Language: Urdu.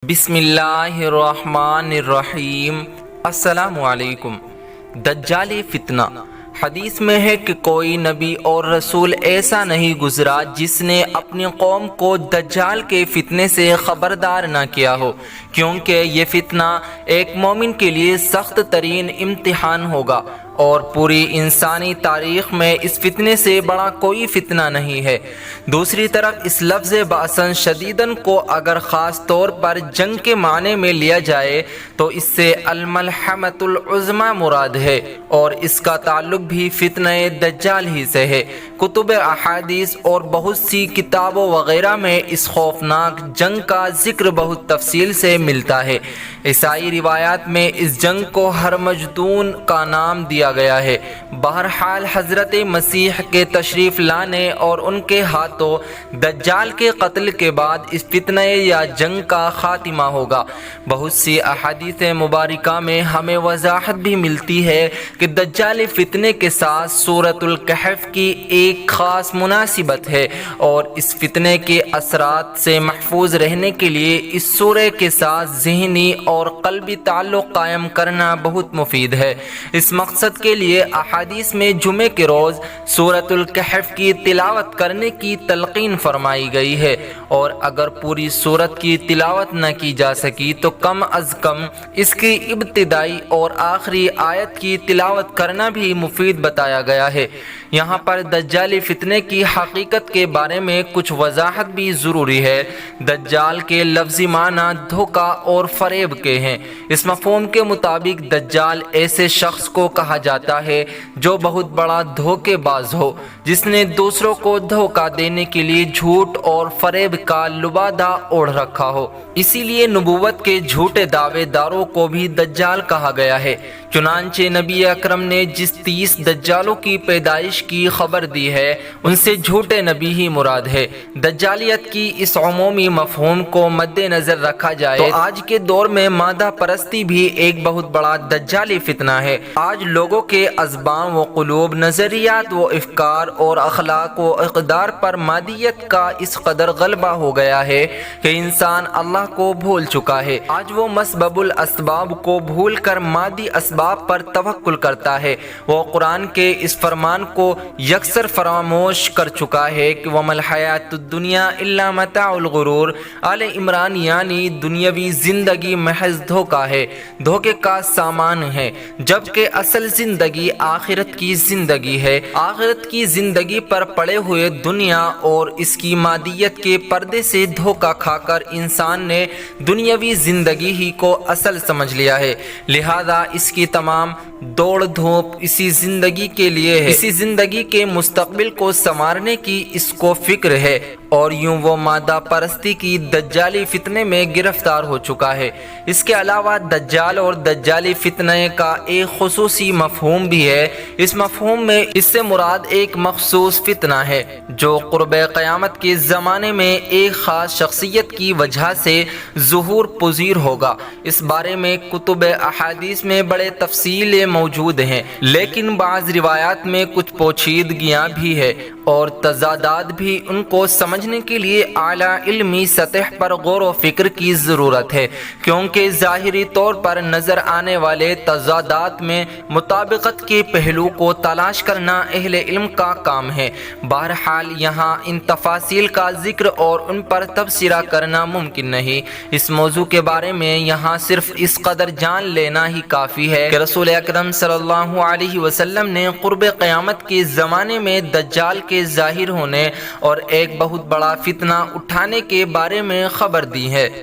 بسم اللہ الرحمن الرحیم۔ السلام علیکم۔ دجالی فتنہ۔ حدیث میں ہے کہ کوئی نبی اور رسول ایسا نہیں گزرا جس نے اپنی قوم کو دجال کے فتنے سے خبردار نہ کیا ہو، کیونکہ یہ فتنہ ایک مومن کے لیے سخت ترین امتحان ہوگا، اور پوری انسانی تاریخ میں اس فتنے سے بڑا کوئی فتنہ نہیں ہے۔ دوسری طرف اس لفظ بأساً شدیداً کو اگر خاص طور پر جنگ کے معنی میں لیا جائے تو اس سے الملحمۃ العظمیٰ مراد ہے، اور اس کا تعلق بھی فتنہ دجال ہی سے ہے۔ کتب احادیث اور بہت سی کتابوں وغیرہ میں اس خوفناک جنگ کا ذکر بہت تفصیل سے ملتا ہے۔ عیسائی روایات میں اس جنگ کو ہرمجدون کا نام دیا گیا ہے۔ بہرحال حضرت مسیح کے تشریف لانے اور ان کے ہاتھوں دجال کے قتل کے بعد اس فتنہ یا جنگ کا خاتمہ ہوگا۔ بہت سی احادیث مبارکہ میں ہمیں وضاحت بھی ملتی ہے کہ دجال فتنے کے ساتھ سورۃ الکہف کی ایک خاص مناسبت ہے، اور اس فتنے کے اثرات سے محفوظ رہنے کے لیے اس سورہ کے ساتھ ذہنی اور قلبی تعلق قائم کرنا بہت مفید ہے۔ اس مقصد کے لیے احادیث میں جمعے کے روز سورۃ الکہف کی تلاوت کرنے کی تلقین فرمائی گئی ہے، اور اگر پوری سورت کی تلاوت نہ کی جا سکی تو کم از کم اس کی ابتدائی اور آخری آیت کی تلاوت کرنا بھی مفید بتایا گیا ہے۔ یہاں پر دجالی فتنے کی حقیقت کے بارے میں کچھ وضاحت بھی ضروری ہے۔ دجال کے لفظی معنی دھوکہ اور فریب کے ہیں۔ اس مفہوم کے مطابق دجال ایسے شخص کو کہا جاتا ہے جو بہت بڑا دھوکے باز ہو، جس نے دوسروں کو دھوکہ دینے کے لیے جھوٹ اور فریب کا لبادہ اوڑھ رکھا ہو۔ اسی لیے نبوت کے جھوٹے دعوے داروں کو بھی دجال کہا گیا ہے۔ چنانچہ نبی اکرم نے جس 30 دجالوں کی پیدائش کی خبر دی ہے، ان سے جھوٹے نبی ہی مراد ہے۔ دجالیت کی اس عمومی مفہوم کو مد نظر رکھا جائے تو آج کے دور میں مادہ پرستی بھی ایک بہت بڑا دجالی فتنہ ہے۔ آج لوگوں کے اذہان و قلوب، نظریات و افکار اور اخلاق و اقدار پر مادیت کا اس قدر غلبہ ہو گیا ہے کہ انسان اللہ کو بھول چکا ہے۔ آج وہ مسبب الاسباب کو بھول کر مادی اسباب پر توکل کرتا ہے۔ وہ قرآن کے اس فرمان کو یکسر فراموش کر چکا ہے کہ وَمَا الْحَيَاةُ الدُّنْيَا إِلَّا مَتَاعُ الْغُرُورِ۔ آل عمران یعنی دنیاوی زندگی محض دھوکہ ہے، دھوکے کا سامان ہے، جبکہ اصل زندگی آخرت کی زندگی ہے۔ آخرت کی زندگی پر پڑے ہوئے دنیا اور اس کی مادیت کے پردے سے دھوکہ کھا کر انسان نے دنیاوی زندگی ہی کو اصل سمجھ لیا ہے، لہذا اس کی تمام دوڑ دھوپ اسی زندگی کے لیے ہے، اسی زندگی کے مستقبل کو سنوارنے کی اس کو فکر ہے، اور یوں وہ مادہ پرستی کی دجالی فتنے میں گرفتار ہو چکا ہے۔ اس کے علاوہ دجال اور دجالی فتنے کا ایک خصوصی مفہوم بھی ہے۔ اس مفہوم میں اس سے مراد ایک مخصوص فتنہ ہے جو قرب قیامت کے زمانے میں ایک خاص شخصیت کی وجہ سے ظہور پذیر ہوگا۔ اس بارے میں کتب احادیث میں بڑے تفصیل موجود ہیں، لیکن بعض روایات میں کچھ پوشیدگیاں بھی ہیں اور تضادات بھی۔ ان کو سمجھنے کے لیے اعلیٰ علمی سطح پر غور و فکر کی ضرورت ہے، کیونکہ ظاہری طور پر نظر آنے والے تضادات میں مطابقت کے پہلو کو تلاش کرنا اہل علم کا کام ہے۔ بہرحال یہاں ان تفاصیل کا ذکر اور ان پر تبصرہ کرنا ممکن نہیں۔ اس موضوع کے بارے میں یہاں صرف اس قدر جان لینا ہی کافی ہے کہ رسول اکرم صلی اللہ علیہ وسلم نے قرب قیامت کے زمانے میں دجال کے ظاہر ہونے اور ایک بہت بڑا فتنہ اٹھانے کے بارے میں خبر دی ہے۔